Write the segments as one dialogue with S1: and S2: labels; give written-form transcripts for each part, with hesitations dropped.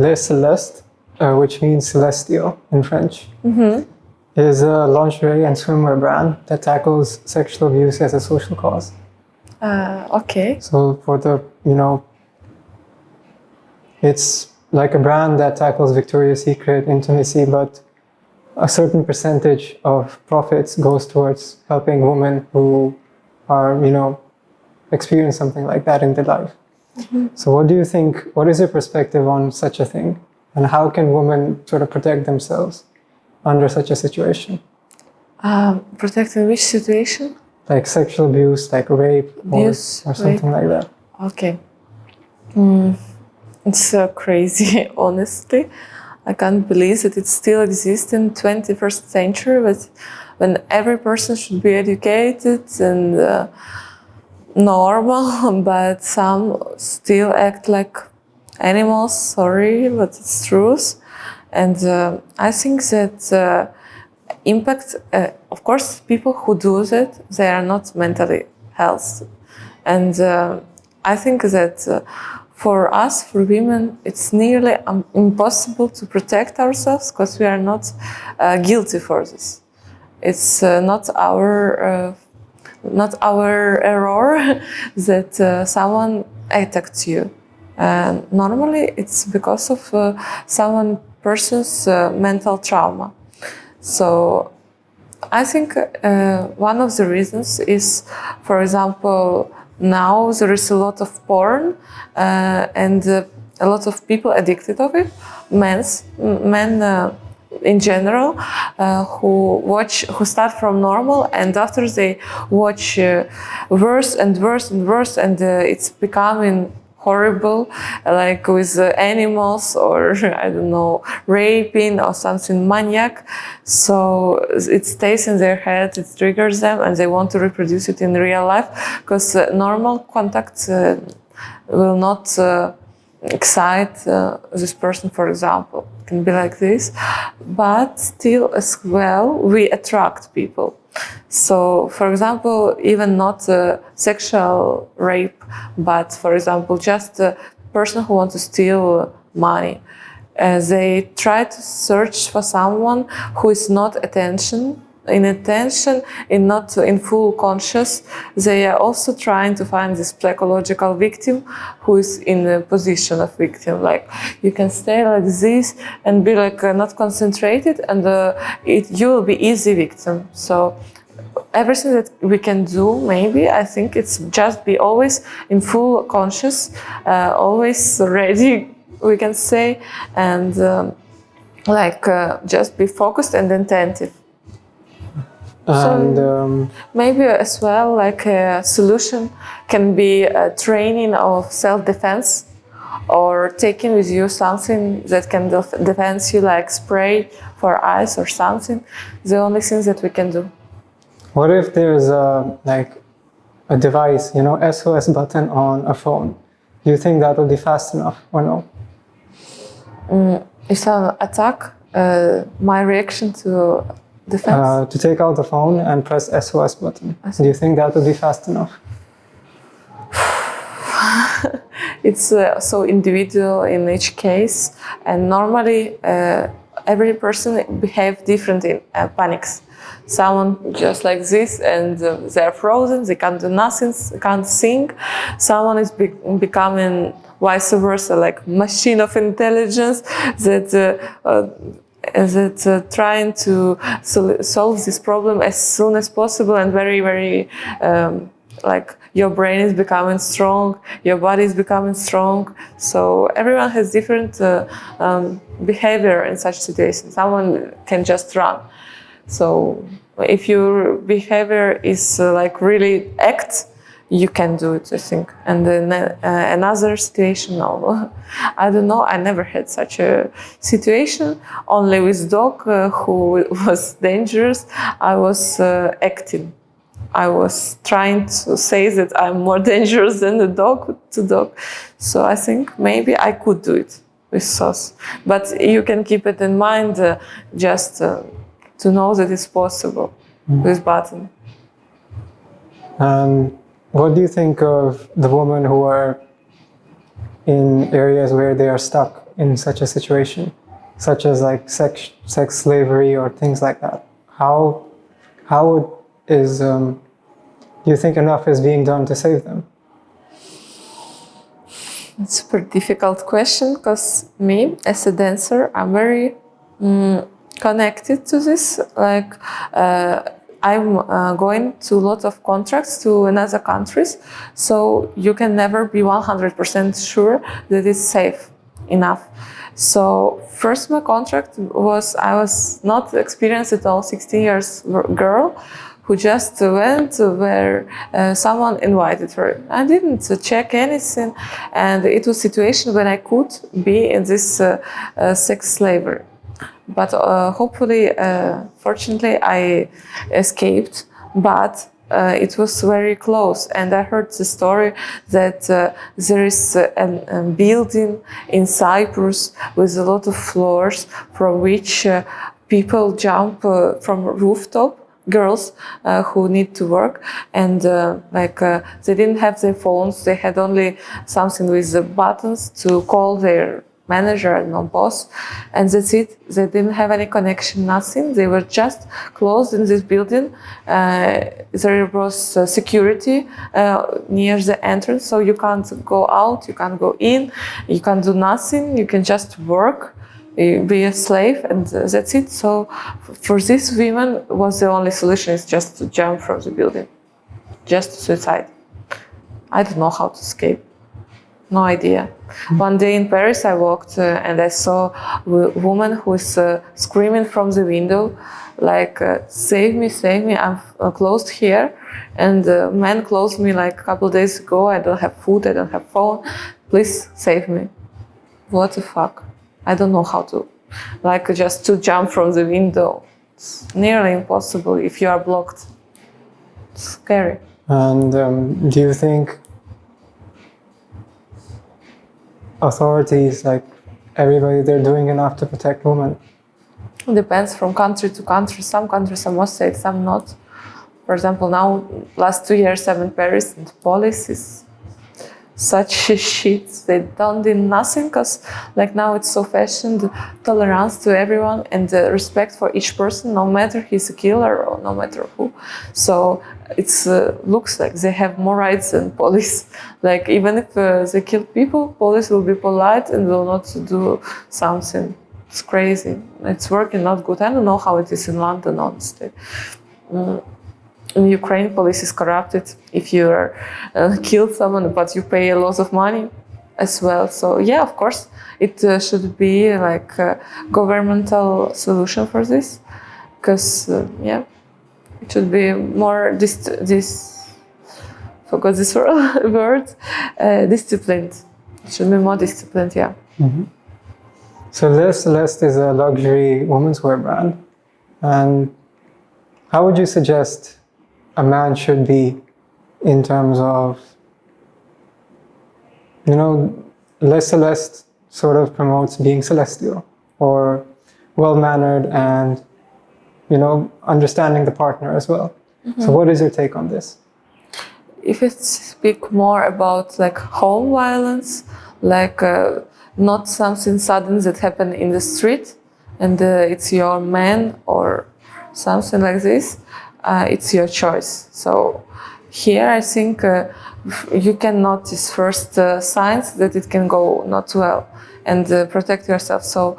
S1: Les Celeste, which means celestial in French, is a lingerie and swimwear brand that tackles sexual abuse as a social cause.
S2: Okay.
S1: So for the, it's like a brand that tackles Victoria's Secret intimacy, but a certain percentage of profits goes towards helping women who are, experience something like that in their life. So what do you think, what is your perspective on such a thing? And how can women sort of protect themselves under such a situation?
S2: Protect in which situation?
S1: Like sexual abuse, like rape, or something like that.
S2: Okay. It's crazy, honestly. I can't believe that it still exists in 21st century, but when every person should be educated and normal, but some still act like animals, sorry, but it's truth. And I think that impact, of course, people who do that, they are not mentally healthy. And I think that for us, for women, it's nearly impossible to protect ourselves because we are not guilty for this. It's not our error that someone attacked you. Normally, it's because of someone person's mental trauma. So I think one of the reasons is, for example, now there is a lot of porn and a lot of people addicted of it, men in general, who start from normal and after they watch worse and worse and worse, and it's becoming horrible, like with animals or I don't know, raping or something maniac. So it stays in their head, it triggers them, and they want to reproduce it in real life because normal contact will not excite this person, for example. It can be like this, but still as well we attract people. So, for example, even not sexual rape, but for example, just a person who wants to steal money. They try to search for someone who is not in not in full conscious. They are also trying to find this psychological victim who is in the position of victim. Like you can stay like this and be like not concentrated, and you will be easy victim. So everything that we can do, maybe, I think it's just be always in full conscious, always ready, we can say, and just be focused and attentive.
S1: And
S2: so maybe as well, like a solution can be a training of self-defense, or taking with you something that can defend you, like spray for eyes or something. The only things that we can do.
S1: What if there's a device, SOS button on a phone? Do you think that will be fast enough or no?
S2: If an attack, my reaction to defense?
S1: To take out the phone and press SOS button. Do you think that will be fast enough?
S2: It's so individual in each case, and normally every person behave different in panics. Someone just like this and they're frozen, they can't do nothing, they can't sing. Someone is becoming vice versa, like machine of intelligence that trying to solve this problem as soon as possible, and very, very like your brain is becoming strong, your body is becoming strong. So everyone has different behavior in such situations. Someone can just run. So if your behavior is like really act, you can do it, I think. And then another situation, no. I don't know, I never had such a situation. Only with dog who was dangerous, I was acting. I was trying to say that I'm more dangerous than the dog to dog. So I think maybe I could do it with sauce. But you can keep it in mind just to know that it's possible with button.
S1: What do you think of the women who are in areas where they are stuck in such a situation, such as like sex slavery or things like that? How is do you think enough is being done to save them?
S2: It's a pretty difficult question because me, as a dancer, I'm very connected to this. Like, I'm going to a lot of contracts to another countries, so you can never be 100% sure that it's safe enough. So first my contract was, I was not experienced at all, 16 years girl, who just went where someone invited her. I didn't check anything, and it was a situation when I could be in this sex slavery. But hopefully, fortunately, I escaped. But it was very close, and I heard the story that there is a building in Cyprus with a lot of floors from which people jump from rooftop. Girls who need to work, and they didn't have their phones. They had only something with the buttons to call their manager and no boss, and that's it. They didn't have any connection, nothing. They were just closed in this building. There was security near the entrance, so you can't go out, you can't go in, you can't do nothing. You can just work, be a slave, and that's it. So for these women was the only solution is just to jump from the building, just suicide. I don't know how to escape. No idea. One day in Paris, I walked and I saw a woman who is screaming from the window, like, save me, I'm closed here. And the man closed me like a couple of days ago. I don't have food, I don't have phone. Please save me. What the fuck? I don't know how to, like, just to jump from the window. It's nearly impossible if you are blocked. It's scary.
S1: And do you think authorities, like everybody, they're doing enough to protect women?
S2: It depends from country to country. Some countries are more safe, some not. For example, now, last 2 years I'm in Paris, and police is such shit. They don't do nothing because, like, now it's so fashioned, tolerance to everyone and respect for each person, no matter he's a killer or no matter who. So it's looks like they have more rights than police. Like, even if they kill people, police will be polite and will not do something. It's crazy. It's working not good. I don't know how it is in London, honestly. In Ukraine, police is corrupted. If you killed someone, but you pay a lot of money as well. So yeah, of course, it should be like a governmental solution for this, because yeah, it should be more forgot this word, disciplined. It should be more disciplined, yeah.
S1: Mm-hmm. So Celeste is a luxury women's wear brand, and how would you suggest a man should be in terms of, you know, Celeste sort of promotes being celestial or well-mannered and, you know, understanding the partner as well. Mm-hmm. So what is your take on this?
S2: If it speak more about like home violence, like not something sudden that happened in the street and it's your man or something like this, it's your choice. So here I think you can notice first signs that it can go not well and protect yourself. So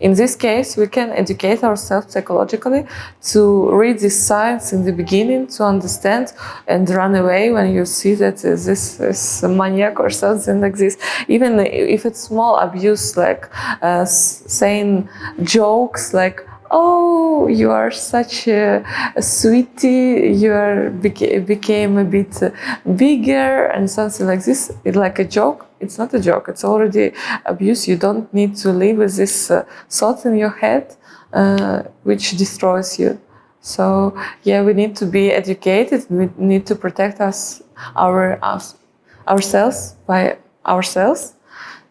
S2: in this case, we can educate ourselves psychologically to read these signs in the beginning, to understand and run away when you see that this is a maniac or something like this. Even if it's small abuse, like saying jokes like, "Oh, you are such a sweetie, you became a bit bigger," and something like this. It's like a joke. It's not a joke. It's already abuse. You don't need to live with this thought in your head, which destroys you. So yeah, we need to be educated. We need to protect ourselves by ourselves.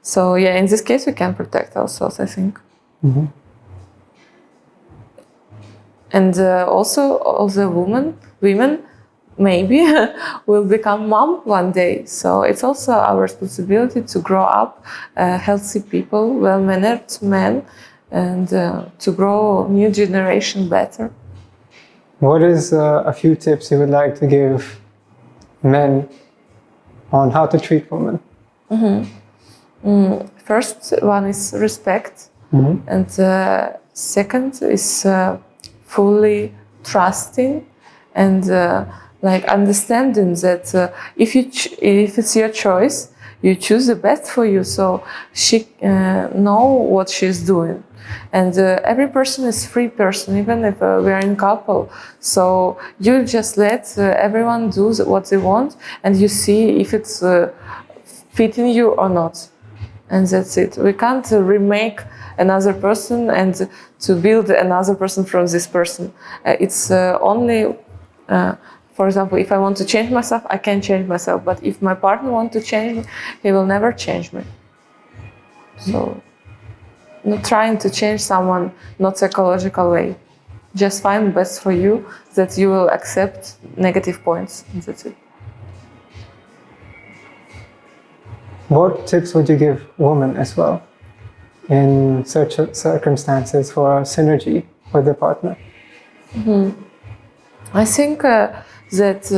S2: So yeah, in this case, we can protect ourselves, I think. Mm-hmm. And also all the women maybe will become mom one day. So it's also our responsibility to grow up healthy people, well-mannered men, and to grow new generation better.
S1: What is a few tips you would like to give men on how to treat women?
S2: First one is respect, and second is fully trusting and like understanding that if it's your choice, you choose the best for you. So she know what she's doing, and every person is free person, even if we are in couple. So you just let everyone do what they want, and you see if it's fitting you or not. And that's it. We can't remake another person and to build another person from this person. It's only, for example, if I want to change myself, I can change myself. But if my partner wants to change me, he will never change me. So, not trying to change someone, not psychological way. Just find best for you that you will accept negative points. And that's it.
S1: What tips would you give women as well in such circumstances for synergy with the partner?
S2: I think that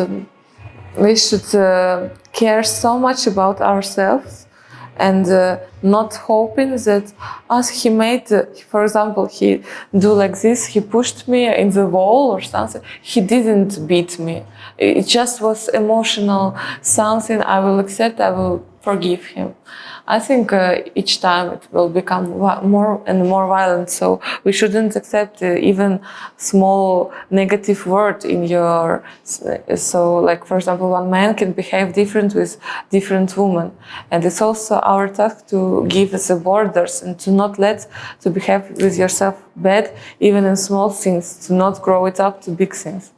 S2: we should care so much about ourselves and not hoping that as he made, for example, he do like this, he pushed me in the wall or something, he didn't beat me. It just was emotional something I will accept, I will forgive him. I think each time it will become more and more violent, so we shouldn't accept even small negative word in your. So, like for example, one man can behave different with different women, and it's also our task to give the borders and to not let to behave with yourself bad, even in small things, to not grow it up to big things.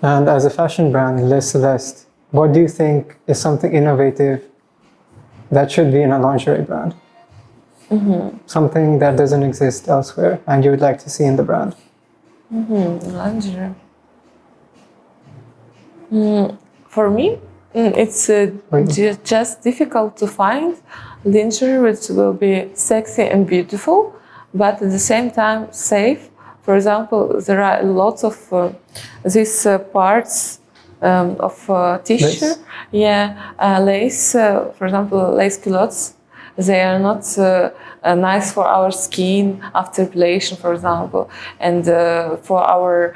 S1: And as a fashion brand, Celeste, what do you think is something innovative that should be in a lingerie brand? Something that doesn't exist elsewhere and you would like to see in the brand?
S2: Lingerie. For me, it's just difficult to find lingerie which will be sexy and beautiful, but at the same time safe. For example, there are lots of these parts of tissue.
S1: Lace.
S2: Lace, for example, lace culottes. They are not nice for our skin after epilation, for example, and for our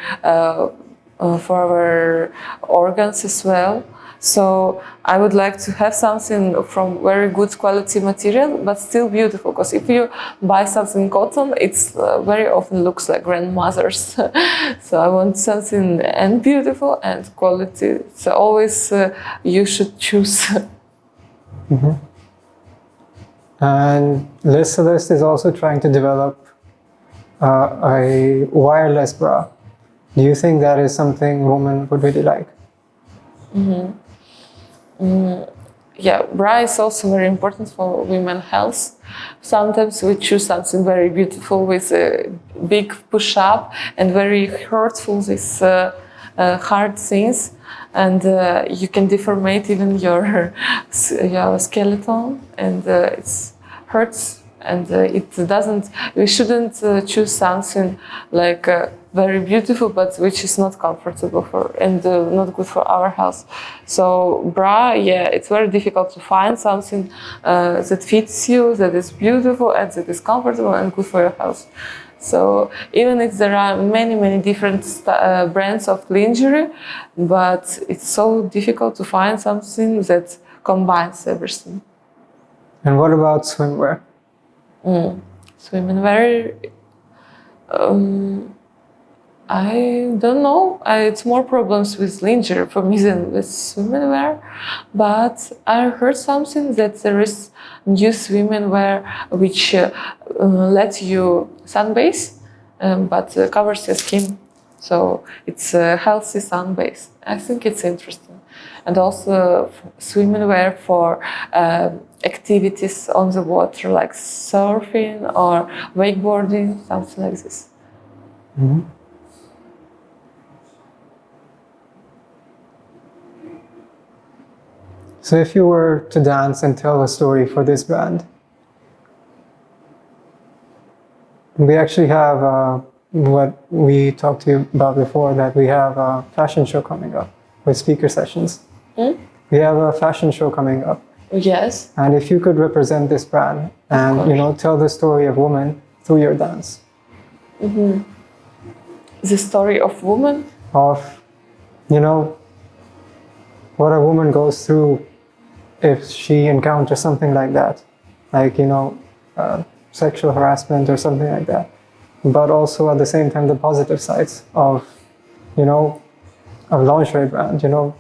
S2: organs as well. So I would like to have something from very good quality material, but still beautiful. Because if you buy something cotton, it's very often looks like grandmother's. So I want something and beautiful and quality. So always you should choose.
S1: And Celeste is also trying to develop a wireless bra. Do you think that is something women would really like?
S2: Yeah, bra is also very important for women's health. Sometimes we choose something very beautiful with a big push-up and very hurtful, these hard things. And you can deformate even your skeleton, and it hurts. And it doesn't. We shouldn't choose something like very beautiful, but which is not comfortable for and not good for our health. So bra, yeah, it's very difficult to find something that fits you, that is beautiful and that is comfortable and good for your health. So even if there are many different brands of lingerie, but it's so difficult to find something that combines everything.
S1: And what about swimwear?
S2: Swimwear, I don't know. It's more problems with lingerie for me than with swimwear. But I heard something that there is new swimwear which lets you sunbathe, but covers your skin. So it's a healthy sunbathe. I think it's interesting. And also swimwear for activities on the water, like surfing or wakeboarding, something like this.
S1: Mhm. So if you were to dance and tell a story for this brand, we actually have what we talked to you about before, that we have a fashion show coming up with speaker sessions.
S2: Hmm?
S1: We have a fashion show coming up.
S2: Yes.
S1: And if you could represent this brand and, you know, tell the story of women through your dance.
S2: Mm-hmm. The story of woman?
S1: Of, you know, what a woman goes through if she encounters something like that. Like, you know, sexual harassment or something like that. But also at the same time, the positive sides of, you know, a lingerie brand, you know,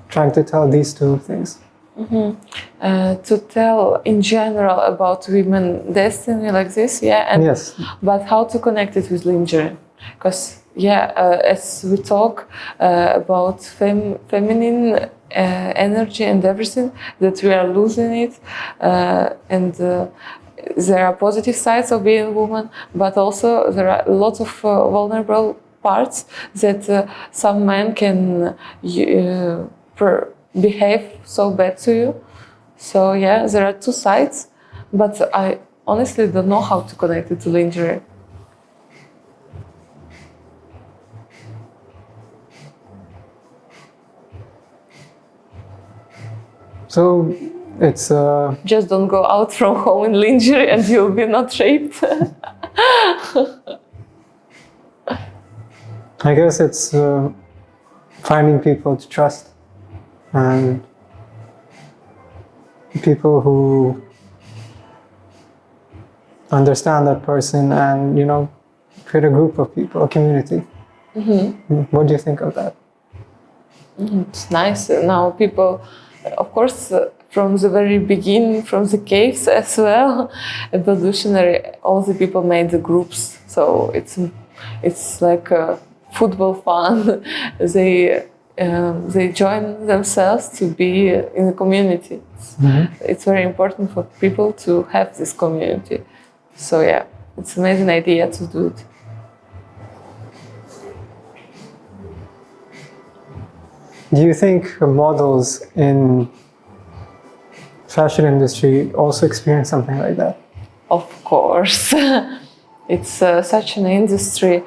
S1: trying to tell these two things.
S2: Mm-hmm. To tell in general about women destiny like this, yeah, and
S1: Yes.
S2: But how to connect it with lingerie? Because as we talk about feminine energy and everything, that we are losing it, and there are positive sides of being a woman, but also there are lots of vulnerable parts that some men can behave so bad to you. So yeah, there are two sides, but I honestly don't know how to connect it to lingerie.
S1: So it's
S2: Just don't go out from home in lingerie and you'll be not raped.
S1: I guess it's finding people to trust and people who understand that person and, you know, create a group of people, a community. Mm-hmm. What do you think of that?
S2: It's nice. Now people, of course, from the very beginning, from the caves as well, evolutionary, all the people made the groups. So it's like a football fun. They join themselves to be in a community. It's very important for people to have this community. So yeah, it's an amazing idea to do it.
S1: Do you think models in fashion industry also experience something like that?
S2: Of course. It's such an industry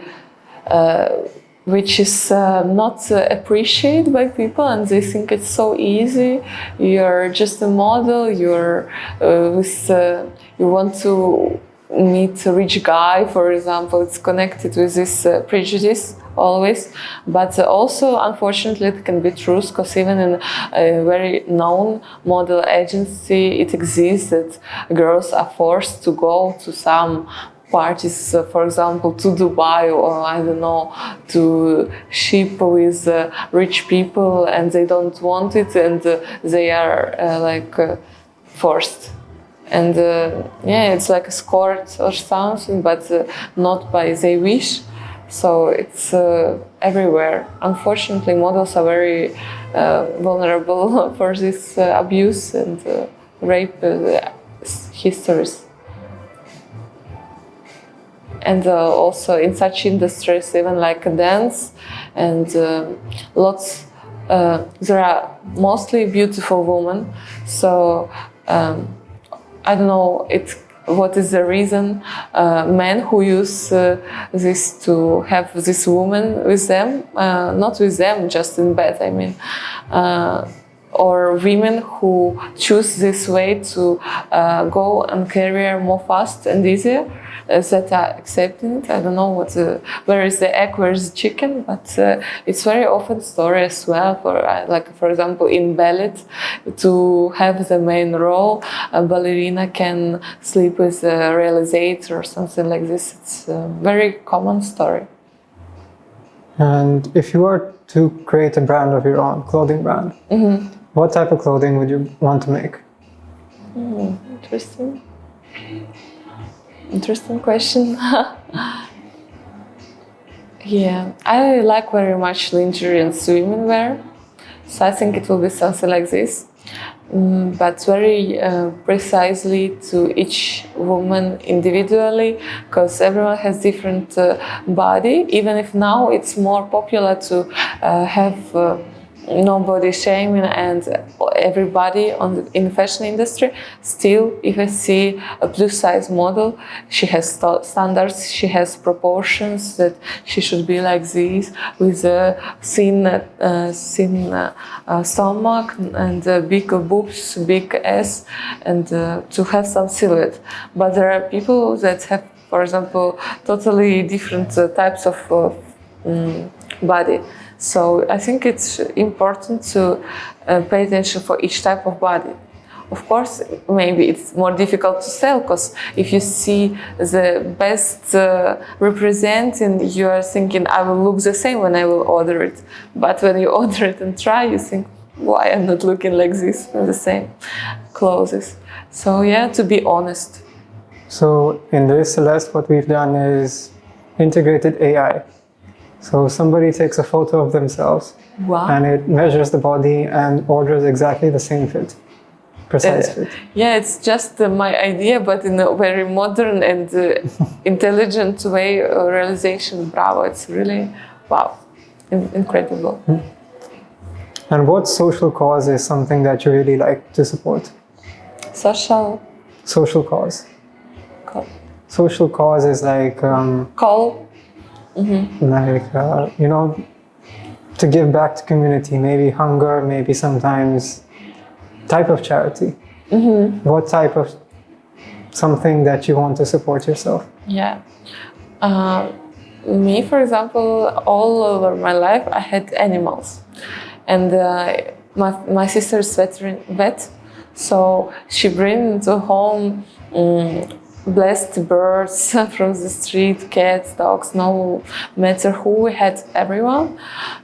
S2: which is not appreciated by people, and they think it's so easy. You're just a model, you want to meet a rich guy, for example. It's connected with this prejudice always, but also unfortunately it can be true, because even in a very known model agency it exists that girls are forced to go to some parties, for example, to Dubai, or I don't know, to ship with rich people, and they don't want it, and they are forced. And yeah, it's like a escort or something, but not by their wish. So it's everywhere. Unfortunately, models are very vulnerable for this abuse and rape histories. And also in such industries, even like dance and lots, there are mostly beautiful women. So I don't know what is the reason men who use this to have this woman with them, not with them, just in bed, I mean. Or women who choose this way to go on career more fast and easier, that are accepting it. I don't know where is the egg, where is the chicken, but it's very often story as well. For example, in ballet, to have the main role, a ballerina can sleep with a realizator or something like this. It's a very common story.
S1: And if you were to create a brand of your own, clothing brand, what type of clothing would you want to make?
S2: Interesting question. Yeah, I like very much lingerie and swimwear, so I think it will be something like this. but very precisely to each woman individually, because everyone has different body. Even if now it's more popular to have no body shaming and everybody in the fashion industry, still if I see a plus size model, she has standards, she has proportions that she should be like this, with a thin stomach and big boobs, big ass, and to have some silhouette. But there are people that have, for example, totally different types of body. So I think it's important to pay attention for each type of body. Of course, maybe it's more difficult to sell, because if you see the best representing, you are thinking, I will look the same when I will order it. But when you order it and try, you think, why I'm not looking like this in the same clothes? So yeah, to be honest.
S1: So in this, Celeste, what we've done is integrated AI. So somebody takes a photo of themselves,
S2: Wow.
S1: and it measures the body and orders exactly the same fit, precise fit.
S2: Yeah, it's just my idea, but in a very modern and intelligent way realization. Bravo, it's really, wow, incredible.
S1: And what social cause is something that you really like to support?
S2: Social
S1: cause.
S2: call.
S1: Social cause is like,
S2: Call.
S1: you know, to give back to community, maybe hunger, maybe sometimes type of charity. What type of something that you want to support yourself?
S2: Yeah. Me, for example, all over my life, I had animals. And my sister is vet, so she brings home blessed birds from the street, cats, dogs, no matter who, we had everyone.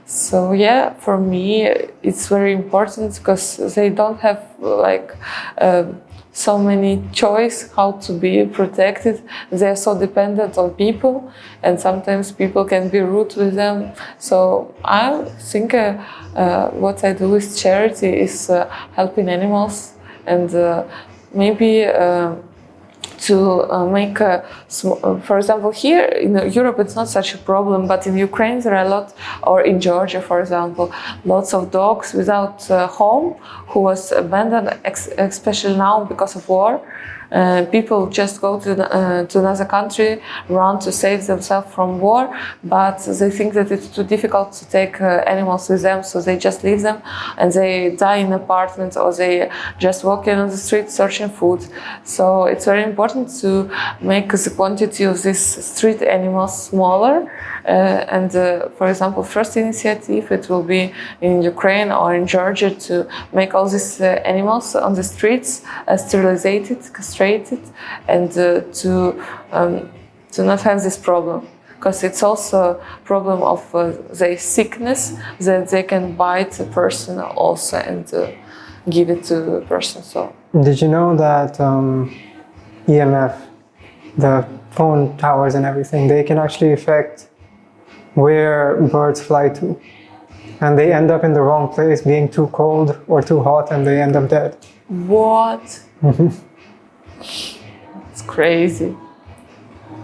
S2: So yeah, for me it's very important, because they don't have like so many choice how to be protected. They are so dependent on people, and sometimes people can be rude with them. So I think what I do with charity is helping animals, and maybe to make for example, here in Europe it's not such a problem, but in Ukraine there are a lot, or in Georgia for example, lots of dogs without home, who was abandoned, especially now because of war. People just go to another country, run to save themselves from war, but they think that it's too difficult to take animals with them, so they just leave them and they die in apartments, or they just walking on the street searching food. So it's very important to make the quantity of these street animals smaller. For example, first initiative, it will be in Ukraine or in Georgia to make all these animals on the streets sterilized, castrated, and to not have this problem. Because it's also a problem of their sickness, that they can bite a person also and give it to the person. So,
S1: did you know that EMF, the phone towers and everything, they can actually affect where birds fly to, and they end up in the wrong place, being too cold or too hot, and they end up dead.
S2: what? It's crazy.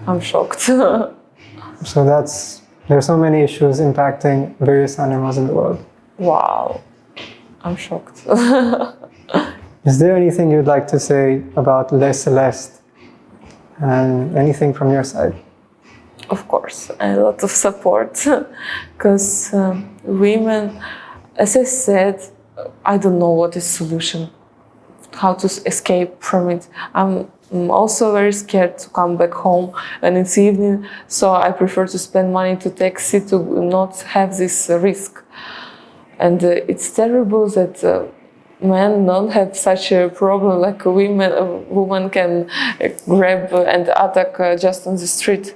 S2: I'm shocked.
S1: So there are so many issues impacting various animals in the world.
S2: Wow, I'm shocked.
S1: Is there anything you'd like to say about Les Celeste, and anything from your side?
S2: Of course, a lot of support, because women, as I said, I don't know what is solution, how to escape from it. I'm also very scared to come back home and it's evening, so I prefer to spend money to taxi to not have this risk. And it's terrible that men don't have such a problem like a woman can grab and attack just on the street.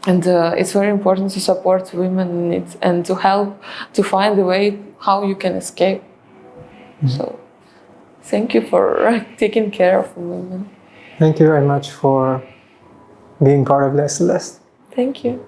S2: And it's very important to support women in it and to help to find a way how you can escape. So thank you for taking care of women.
S1: Thank you very much for being part of Les Celeste.
S2: Thank you.